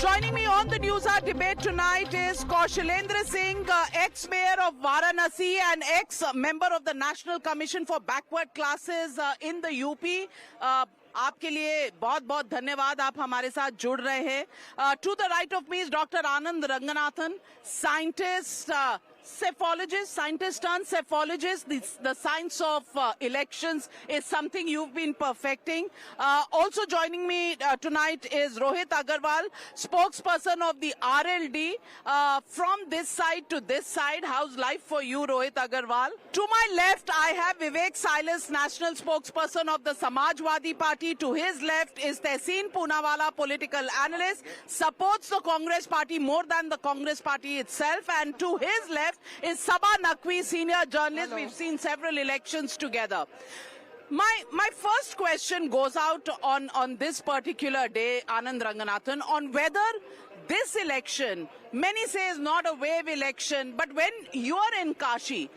Joining me on the News Hour debate tonight is Kaushalendra Singh, ex-mayor of Varanasi and ex-member of the National Commission for Backward Classes in the UP. आपके लिए बहुत बहुत धन्यवाद, आप हमारे साथ जुड़ रहे हैं. To the right of me is Dr. Anand Ranganathan, scientist, scientist turned cephalogist. The science of elections is something you've been perfecting. Also joining me tonight is Rohit Agarwal, spokesperson of the RLD. From this side to this side, how's life for you, Rohit Agarwal? To my left, I have Vivek Silas, national spokesperson of the Samajwadi Party. To his left is Tehseen Poonawalla, political analyst, supports the Congress Party more than the Congress Party itself. And to his left is Sabah Naqvi, senior journalist. Hello. We've seen several elections together. My first question goes out on this particular day, Anand Ranganathan, on whether this election, many say is not a wave election, but when you are in Kashi,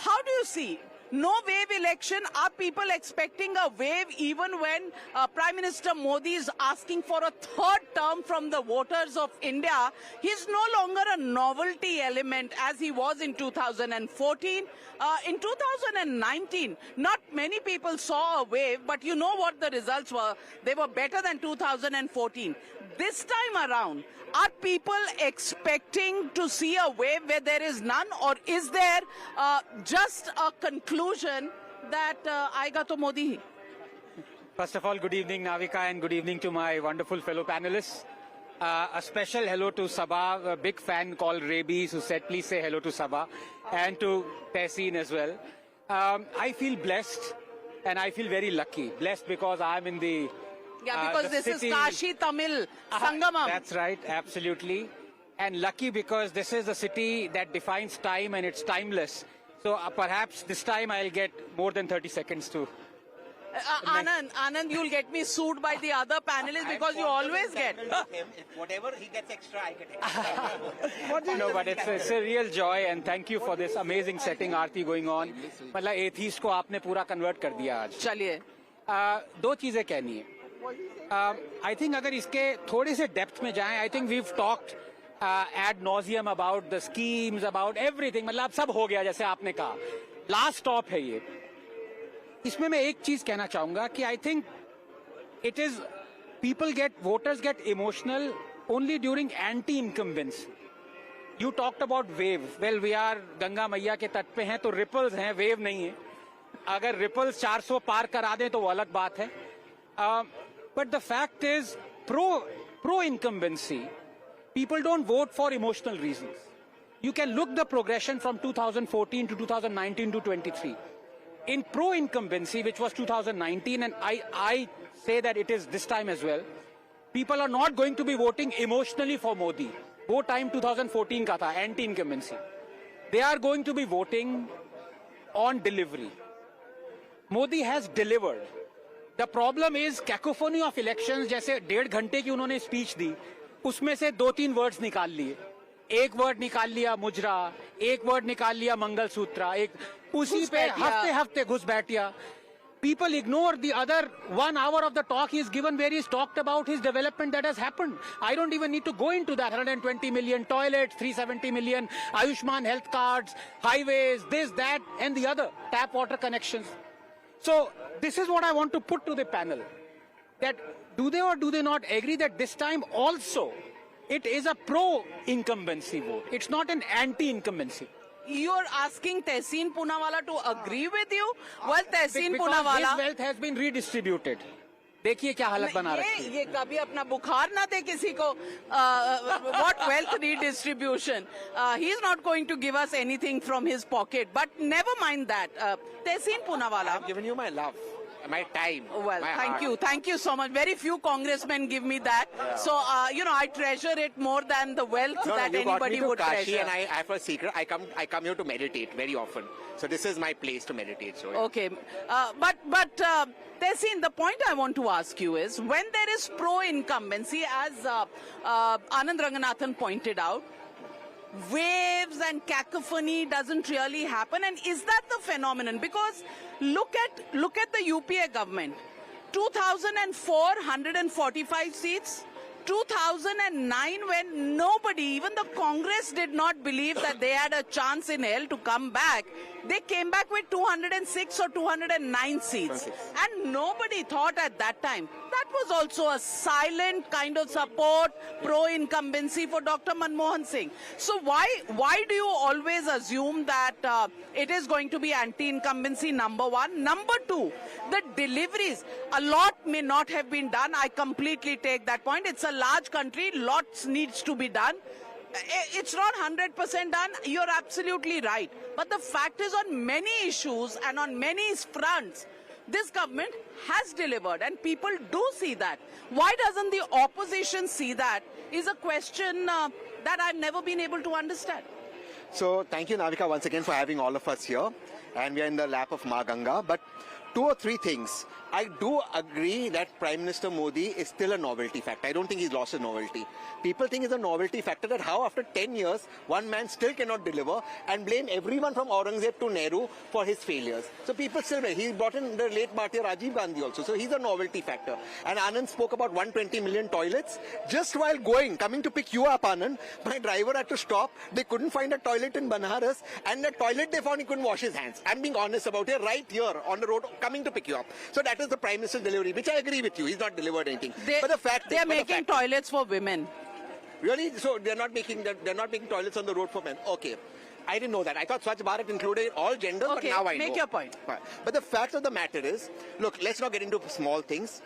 how do you see? No wave election. Are people expecting a wave even when Prime Minister Modi is asking for a third term from the voters of India? He's no longer a novelty element as he was in 2014. In 2019, not many people saw a wave, but you know what the results were. They were better than 2014. This time around, are people expecting to see a wave where there is none, or is there just a conclusion that aayega to Modi hi? First of all, good evening, Navika, and good evening to my wonderful fellow panelists. A special hello to Sabah, a big fan called Rabies who said, please say hello to Sabah, and to Tehseen as well. I feel blessed, and I feel very lucky. Blessed because I'm in the... Yeah, because this city. Is Kashi Tamil Sangamam. That's right, absolutely. And lucky because this is a city that defines time and it's timeless. So perhaps this time I'll get more than 30 seconds to... Anand, you'll get me sued by the other panelists because you always get. Whatever he gets extra, I get extra. No, but it's a real joy, and thank you for this amazing setting, Aarti, going on. मतलब atheist को आपने पूरा convert कर दिया आज. चलिए. दो चीजें कहनी है. I think अगर इसके थोड़े से डेप्थ में जाएं, I think we've talked ad nauseum about the schemes, about everything. मतलब सब हो गया जैसे आपने कहा. Last stop है ये. इसमें मैं एक चीज कहना चाहूंगा कि I think it is voters get emotional only during anti-incumbents. You talked about wave. Well, we are Ganga मैया के तट पे हैं तो ripples हैं, wave नहीं है. अगर ripples 400 पार करा दें तो वो अलग बात है. But the fact is, pro-incumbency, people don't vote for emotional reasons. You can look the progression from 2014 to 2019 to 23. In pro-incumbency, which was 2019, and I say that it is this time as well, people are not going to be voting emotionally for Modi. वो time 2014 का था, anti-incumbency. They are going to be voting on delivery. Modi has delivered. The problem is cacophony of elections. जैसे 1.5 घंटे की उन्होंने speech दी, उसमें से 2-3 words निकाल लिए. एक वर्ड निकाल लिया मुजरा, एक वर्ड निकाल लिया मंगलसूत्र, एक उसी पे हफ्ते घुसपैठिया. People ignore the other 1 hour of the talk he's given where he's talked about his development that has happened. I don't even need to go into that. 120 million toilets, 370 million Ayushman health cards, highways, this, that, and the other, tap water connections. So this is what I want to put to the panel, that do they or do they not agree that this time also it is a pro-incumbency vote. It's not an anti-incumbency. You're asking Tehseen Poonawalla to agree with you? Well, Tehseen Poonawalla... Because his wealth has been redistributed. देखिए क्या हालत बना रखी है. ये कभी अपना बुखार ना दे किसी को. What wealth redistribution? He's not going to give us anything from his pocket. But never mind that. Tehseen Poonawalla. I've given you my love, my time. Well, my thank heart. you. Thank you so much. Very few congressmen give me that. Yeah. So, I treasure it more than the wealth that anybody would Kashi, treasure. and I have a secret. I come here to meditate very often. So this is my place to meditate. So, yeah. Okay. But Tehseen, the point I want to ask you is, when there is pro-incumbency, as Anand Ranganathan pointed out, waves and cacophony doesn't really happen. And is that the phenomenon? Because look at the UPA government. 2004, 145 seats. 2009, when nobody, even the Congress, did not believe that they had a chance in hell to come back, they came back with 206 or 209 seats. And nobody thought at that time. That was also a silent kind of support, pro-incumbency for Dr. Manmohan Singh. So why do you always assume that it is going to be anti-incumbency, number one? Number two, the deliveries, a lot may not have been done. I completely take that point. It's a large country, lots needs to be done. It's not 100% done. You're absolutely right. But the fact is, on many issues and on many fronts, this government has delivered, and people do see that. Why doesn't the opposition see that is a question that I've never been able to understand. So thank you, Navika, once again for having all of us here. And we are in the lap of Ma Ganga. But two or three things. I do agree that Prime Minister Modi is still a novelty factor. I don't think he's lost his novelty. People think it's a novelty factor that how after 10 years, one man still cannot deliver and blame everyone from Aurangzeb to Nehru for his failures. So people still, he brought in the late Bharatiya Rajiv Gandhi also. So he's a novelty factor. And Anand spoke about 120 million toilets. Just while coming to pick you up, Anand, my driver had to stop. They couldn't find a toilet in Banaras. And the toilet they found, he couldn't wash his hands. I'm being honest about it, right here on the road, coming to pick you up. So that is the Prime Minister's delivery, which I agree with you. He's not delivered anything. But the fact they're making toilets for women. Really? So they're not making toilets on the road for men. Okay. I didn't know that. I thought Swachh Bharat included all genders, Okay, but now I know. make your point. But the fact of the matter is, look, let's not get into small things.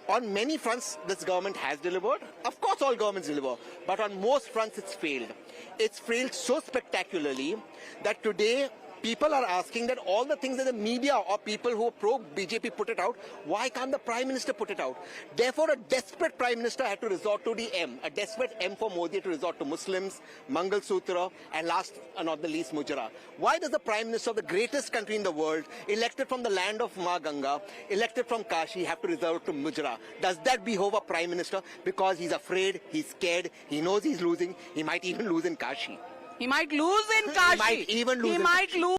On many fronts, this government has delivered. Of course, all governments deliver. But on most fronts, it's failed. It's failed so spectacularly that today, people are asking that all the things that the media or people who are pro-BJP put it out, why can't the Prime Minister put it out? Therefore, a desperate Prime Minister had to resort to the M. A desperate M for Modi to resort to Muslims, Mangal Sutra, and last and not the least, Mujra. Why does the Prime Minister of the greatest country in the world, elected from the land of Ma Ganga, elected from Kashi, have to resort to Mujra? Does that behove a Prime Minister? Because he's afraid, he's scared, he knows he's losing, he might even lose in Kashi. He might lose in Kashi. He might even lose. He might lose.